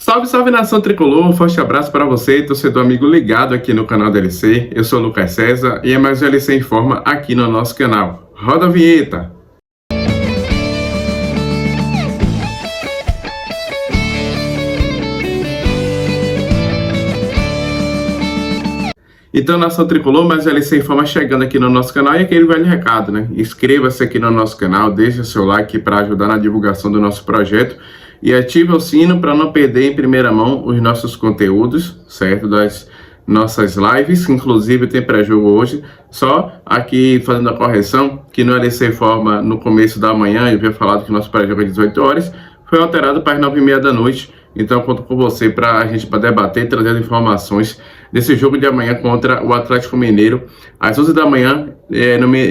Salve, salve nação tricolor, um forte abraço para você, torcedor amigo ligado aqui no canal da LC. Eu sou o Lucas César e é mais um LC Informa aqui no nosso canal. Roda a vinheta! Então, nação tricolor, mais um LC Informa chegando aqui no nosso canal e aquele velho recado, né? Inscreva-se aqui no nosso canal, deixe o seu like para ajudar na divulgação do nosso projeto e ative o sino para não perder em primeira mão os nossos conteúdos, certo? Das nossas lives, inclusive tem pré-jogo hoje, só aqui fazendo a correção, que no LC Informa, no começo da manhã, eu havia falado que nosso pré-jogo é 18 horas, foi alterado para as 9h30 da noite, então eu conto com você para a gente debater e trazer informações desse jogo de amanhã contra o Atlético Mineiro, às 11 da manhã,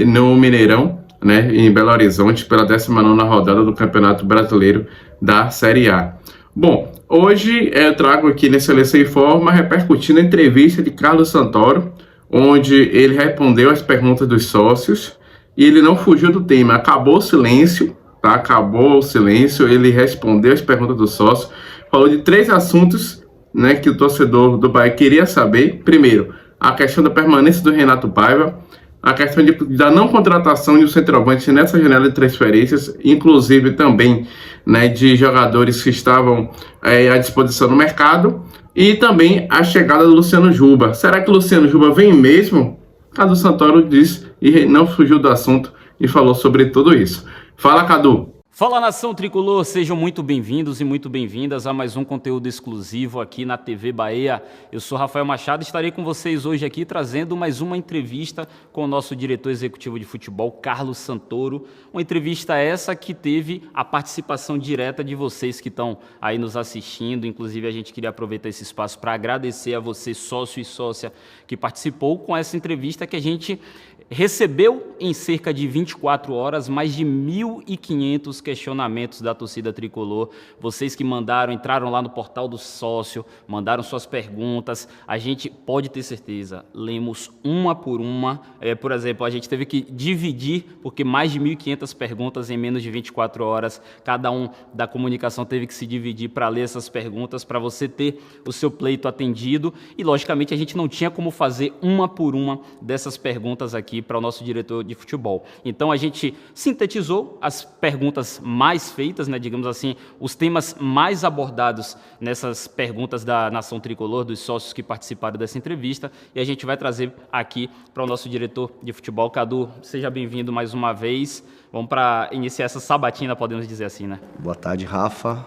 no Mineirão, né, em Belo Horizonte, pela 19ª rodada do Campeonato Brasileiro da Série A. Bom, hoje eu trago aqui nesse LC Informa repercutindo a entrevista de Carlos Santoro, onde ele respondeu as perguntas dos sócios e ele não fugiu do tema, acabou o silêncio, tá? Acabou o silêncio, ele respondeu as perguntas dos sócios, falou de 3 assuntos, né, que o torcedor do Bahia queria saber. Primeiro, a questão da permanência do Renato Paiva, a questão da não contratação de um centroavante nessa janela de transferências, inclusive também, né, de jogadores que estavam à disposição no mercado, e também a chegada do Luciano Juba. Será que o Luciano Juba vem mesmo? Cadu Santoro disse e não fugiu do assunto e falou sobre tudo isso. Fala, Cadu! Fala, nação tricolor, sejam muito bem-vindos e muito bem-vindas a mais um conteúdo exclusivo aqui na TV Bahia. Eu sou Rafael Machado e estarei com vocês hoje aqui trazendo mais uma entrevista com o nosso diretor executivo de futebol, Carlos Santoro. Uma entrevista essa que teve a participação direta de vocês que estão aí nos assistindo. Inclusive, a gente queria aproveitar esse espaço para agradecer a você, sócio e sócia, que participou com essa entrevista que a gente recebeu em cerca de 24 horas mais de 1.500 questionamentos da torcida tricolor. Vocês que entraram lá no portal do sócio, mandaram suas perguntas. A gente pode ter certeza, lemos uma por uma. Por exemplo, a gente teve que dividir, porque mais de 1.500 perguntas em menos de 24 horas. Cada um da comunicação teve que se dividir para ler essas perguntas, para você ter o seu pleito atendido. E, logicamente, a gente não tinha como fazer uma por uma dessas perguntas aqui para o nosso diretor de futebol. Então a gente sintetizou as perguntas mais feitas, né, digamos assim, os temas mais abordados nessas perguntas da nação tricolor, dos sócios que participaram dessa entrevista, e a gente vai trazer aqui para o nosso diretor de futebol. Cadu, seja bem-vindo mais uma vez. Vamos para iniciar essa sabatina, podemos dizer assim, né? Boa tarde, Rafa.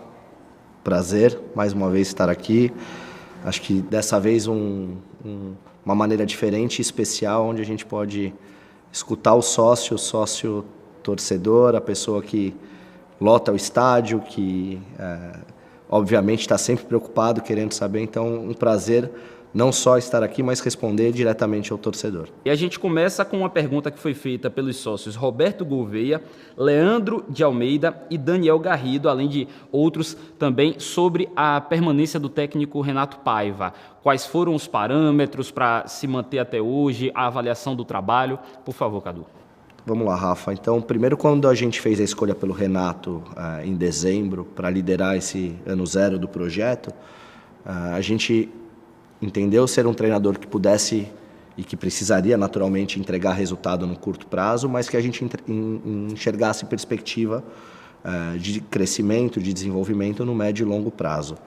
Prazer mais uma vez estar aqui. Acho que dessa vez uma maneira diferente e especial, onde a gente pode escutar o sócio torcedor, a pessoa que lota o estádio, que obviamente está sempre preocupado, querendo saber. Então, um prazer não só estar aqui, mas responder diretamente ao torcedor. E a gente começa com uma pergunta que foi feita pelos sócios Roberto Gouveia, Leandro de Almeida e Daniel Garrido, além de outros também, sobre a permanência do técnico Renato Paiva. Quais foram os parâmetros para se manter até hoje, a avaliação do trabalho? Por favor, Cadu. Vamos lá, Rafa. Então, primeiro, quando a gente fez a escolha pelo Renato em dezembro, para liderar esse ano zero do projeto, a gente entendeu ser um treinador que pudesse e que precisaria naturalmente entregar resultado no curto prazo, mas que a gente enxergasse perspectiva de crescimento, de desenvolvimento no médio e longo prazo.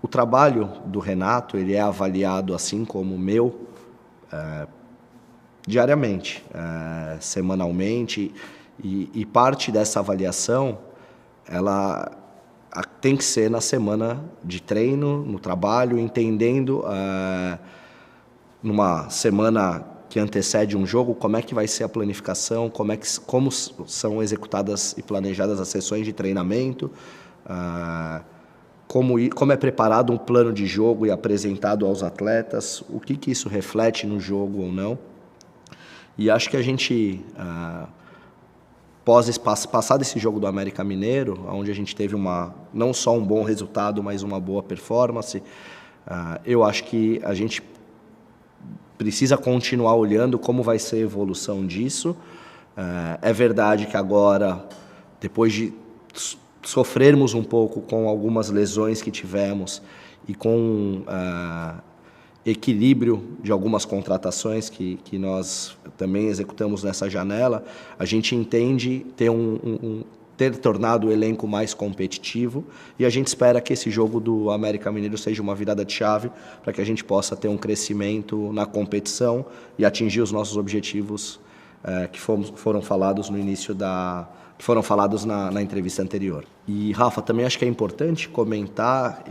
O trabalho do Renato, ele é avaliado, assim como o meu, diariamente, semanalmente, e parte dessa avaliação, ela tem que ser na semana de treino, no trabalho, entendendo numa semana que antecede um jogo, como é que vai ser a planificação, como são executadas e planejadas as sessões de treinamento, como é preparado um plano de jogo e apresentado aos atletas, o que isso reflete no jogo ou não. E acho que a gente, passado esse jogo do América Mineiro, onde a gente teve não só um bom resultado, mas uma boa performance, eu acho que a gente precisa continuar olhando como vai ser a evolução disso. É verdade que agora, depois de sofrermos um pouco com algumas lesões que tivemos e com equilíbrio de algumas contratações que nós também executamos nessa janela, a gente entende ter tornado o elenco mais competitivo e a gente espera que esse jogo do América Mineiro seja uma virada de chave para que a gente possa ter um crescimento na competição e atingir os nossos objetivos que foram falados no início que foram falados na entrevista anterior. E, Rafa, também acho que é importante comentar,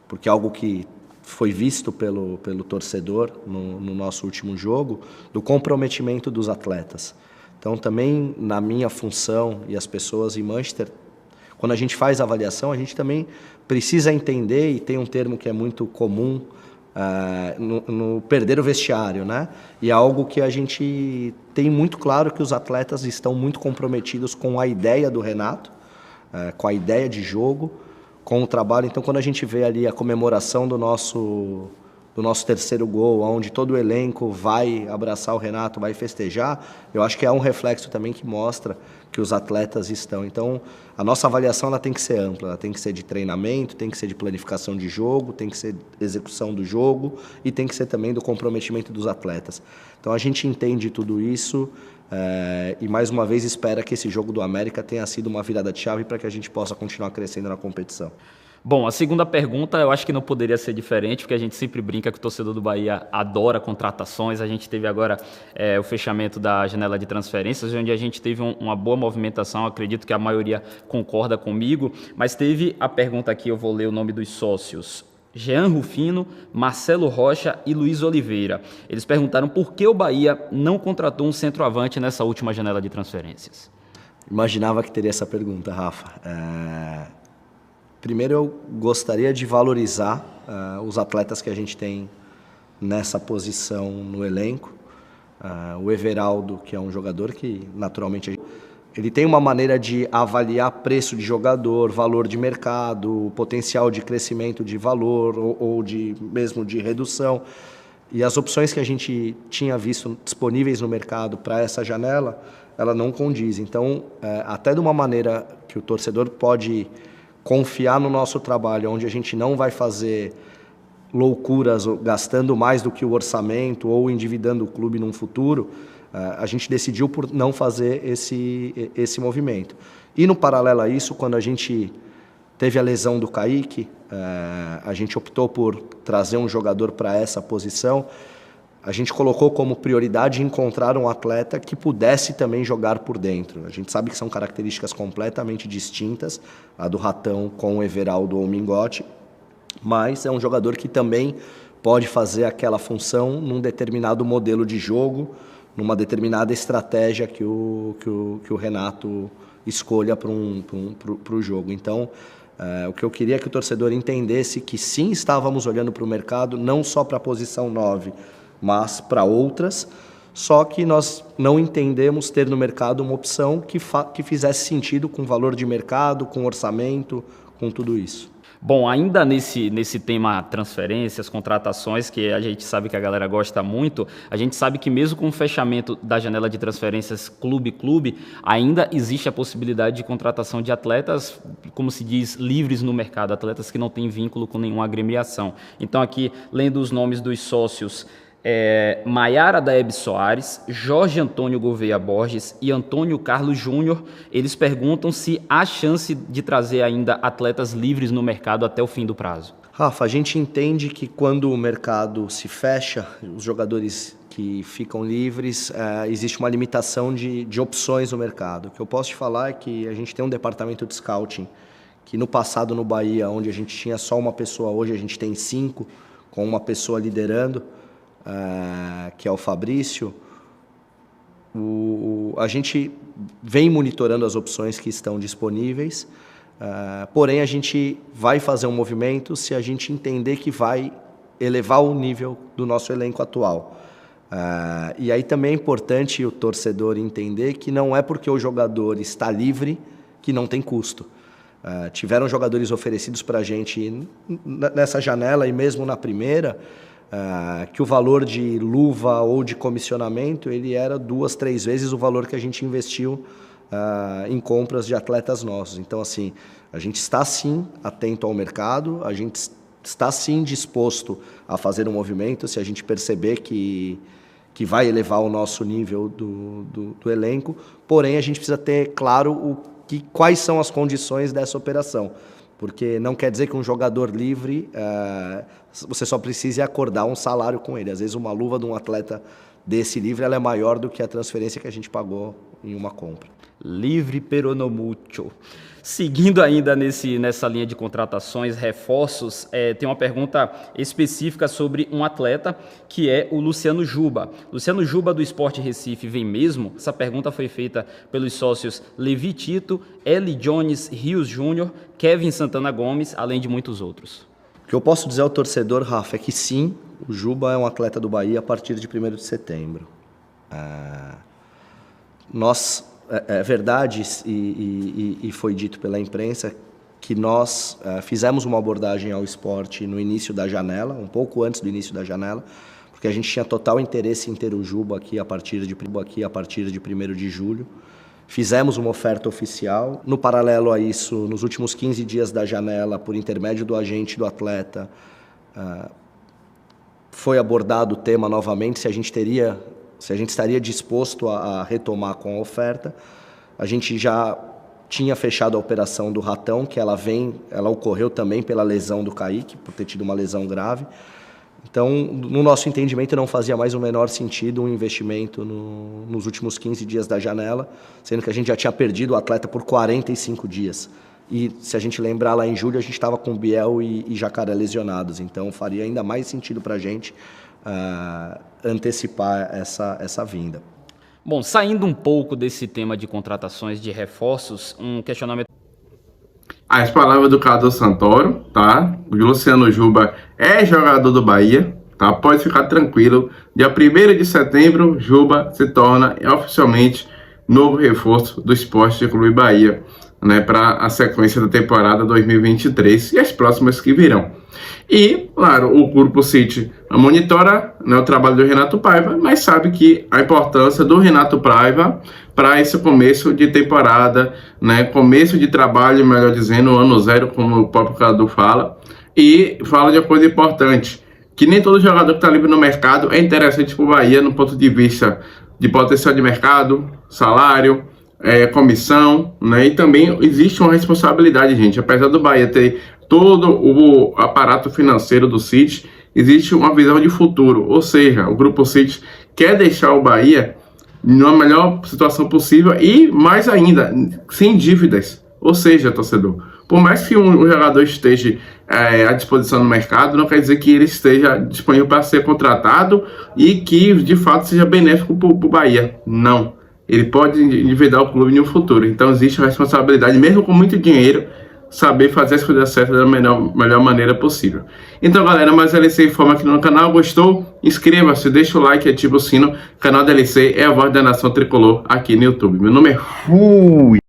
porque é algo que foi visto pelo torcedor no nosso último jogo, do comprometimento dos atletas. Então, também, na minha função e as pessoas em Manchester, quando a gente faz a avaliação, a gente também precisa entender, e tem um termo que é muito comum, no perder o vestiário, né? E é algo que a gente tem muito claro que os atletas estão muito comprometidos com a ideia do Renato, com a ideia de jogo, com o trabalho. Então, quando a gente vê ali a comemoração do nosso terceiro gol, onde todo o elenco vai abraçar o Renato, vai festejar, eu acho que é um reflexo também que mostra que os atletas estão. Então, a nossa avaliação ela tem que ser ampla, ela tem que ser de treinamento, tem que ser de planificação de jogo, tem que ser de execução do jogo e tem que ser também do comprometimento dos atletas. Então, a gente entende tudo isso e, mais uma vez, espera que esse jogo do América tenha sido uma virada de chave para que a gente possa continuar crescendo na competição. Bom, a segunda pergunta eu acho que não poderia ser diferente, porque a gente sempre brinca que o torcedor do Bahia adora contratações. A gente teve agora o fechamento da janela de transferências, onde a gente teve uma boa movimentação, acredito que a maioria concorda comigo, mas teve a pergunta aqui, eu vou ler o nome dos sócios. Jean Rufino, Marcelo Rocha e Luiz Oliveira. Eles perguntaram por que o Bahia não contratou um centroavante nessa última janela de transferências. Imaginava que teria essa pergunta, Rafa. Primeiro, eu gostaria de valorizar os atletas que a gente tem nessa posição no elenco. O Everaldo, que é um jogador que, naturalmente, ele tem uma maneira de avaliar preço de jogador, valor de mercado, potencial de crescimento de valor ou mesmo de redução. E as opções que a gente tinha visto disponíveis no mercado para essa janela, ela não condiz. Então, até de uma maneira que o torcedor pode confiar no nosso trabalho, onde a gente não vai fazer loucuras gastando mais do que o orçamento ou endividando o clube num futuro, a gente decidiu por não fazer esse movimento. E no paralelo a isso, quando a gente teve a lesão do Kaique, a gente optou por trazer um jogador para essa posição. A gente colocou como prioridade encontrar um atleta que pudesse também jogar por dentro. A gente sabe que são características completamente distintas, a do Ratão com o Everaldo ou o Mingotti, mas é um jogador que também pode fazer aquela função num determinado modelo de jogo, numa determinada estratégia que o Renato escolha para o jogo. Então, o que eu queria é que o torcedor entendesse que sim, estávamos olhando para o mercado, não só para a posição 9, mas para outras, só que nós não entendemos ter no mercado uma opção que fizesse sentido com valor de mercado, com orçamento, com tudo isso. Bom, ainda nesse tema transferências, contratações, que a gente sabe que a galera gosta muito, a gente sabe que mesmo com o fechamento da janela de transferências clube-clube, ainda existe a possibilidade de contratação de atletas, como se diz, livres no mercado, atletas que não têm vínculo com nenhuma agremiação. Então aqui, lendo os nomes dos sócios, Maiara Daeb Soares, Jorge Antônio Gouveia Borges e Antônio Carlos Júnior, eles perguntam se há chance de trazer ainda atletas livres no mercado até o fim do prazo. Rafa, a gente entende que quando o mercado se fecha, os jogadores que ficam livres, existe uma limitação de opções no mercado. O que eu posso te falar é que a gente tem um departamento de scouting que no passado no Bahia, onde a gente tinha só uma pessoa, hoje a gente tem 5, com uma pessoa liderando, que é o Fabrício. A gente vem monitorando as opções que estão disponíveis, porém a gente vai fazer um movimento se a gente entender que vai elevar o nível do nosso elenco atual. E aí também é importante o torcedor entender que não é porque o jogador está livre que não tem custo. Tiveram jogadores oferecidos para a gente nessa janela e mesmo na primeira, que o valor de luva ou de comissionamento ele era 2, 3 vezes o valor que a gente investiu em compras de atletas nossos. Então, assim, a gente está sim atento ao mercado, a gente está sim disposto a fazer um movimento se a gente perceber que vai elevar o nosso nível do elenco, porém a gente precisa ter claro quais são as condições dessa operação, porque não quer dizer que um jogador livre, você só precise acordar um salário com ele. Às vezes uma luva de um atleta desse livre ela é maior do que a transferência que a gente pagou em uma compra. Livre pero no mucho. Seguindo ainda nessa linha de contratações, reforços, tem uma pergunta específica sobre um atleta que é o Luciano Juba. Luciano Juba do Sport Recife vem mesmo? Essa pergunta foi feita pelos sócios Levi Tito, Eli Jones Rios Júnior, Kevin Santana Gomes, além de muitos outros. O que eu posso dizer ao torcedor, Rafa, é que sim, o Juba é um atleta do Bahia a partir de 1º de setembro. É verdade e foi dito pela imprensa que nós fizemos uma abordagem ao esporte no início da janela, um pouco antes do início da janela, porque a gente tinha total interesse em ter o Juba aqui a partir de 1º de julho. Fizemos uma oferta oficial. No paralelo a isso, nos últimos 15 dias da janela, por intermédio do agente do atleta, foi abordado o tema novamente, se a gente estaria disposto a retomar com a oferta. A gente já tinha fechado a operação do Ratão, que ela ocorreu também pela lesão do Kaique, por ter tido uma lesão grave. Então, no nosso entendimento, não fazia mais o menor sentido um investimento nos últimos 15 dias da janela, sendo que a gente já tinha perdido o atleta por 45 dias. E se a gente lembrar, lá em julho, a gente estava com Biel e Jacaré lesionados. Então, faria ainda mais sentido para a gente antecipar essa vinda. Bom, saindo um pouco desse tema de contratações de reforços, um questionamento... As palavras do Carlos Santoro, tá? O Luciano Juba é jogador do Bahia, tá? Pode ficar tranquilo. Dia 1º de setembro, Juba se torna oficialmente novo reforço do Esporte Clube Bahia, né? Para a sequência da temporada 2023 e as próximas que virão. E, claro, o Grupo City monitora, né, o trabalho do Renato Paiva, mas sabe que a importância do Renato Paiva para esse começo de temporada, né, começo de trabalho, melhor dizendo, ano zero, como o próprio Cadu fala, e fala de uma coisa importante, que nem todo jogador que está livre no mercado é interessante para o Bahia no ponto de vista de potencial de mercado, salário, comissão, né, e também existe uma responsabilidade, gente, apesar do Bahia ter todo o aparato financeiro do City, existe uma visão de futuro, ou seja, o Grupo City quer deixar o Bahia na melhor situação possível e, mais ainda, sem dívidas. Ou seja, torcedor, por mais que um jogador esteja à disposição no mercado, não quer dizer que ele esteja disponível para ser contratado e que, de fato, seja benéfico para o Bahia. Não. Ele pode endividar o clube no futuro. Então, existe a responsabilidade, mesmo com muito dinheiro, saber fazer as coisas certas da melhor maneira possível. Então, galera, mais LC Informa aqui no canal. Gostou? Inscreva-se, deixa o like e ativa o sino. O canal da LC é a voz da nação tricolor aqui no YouTube. Meu nome é Fui!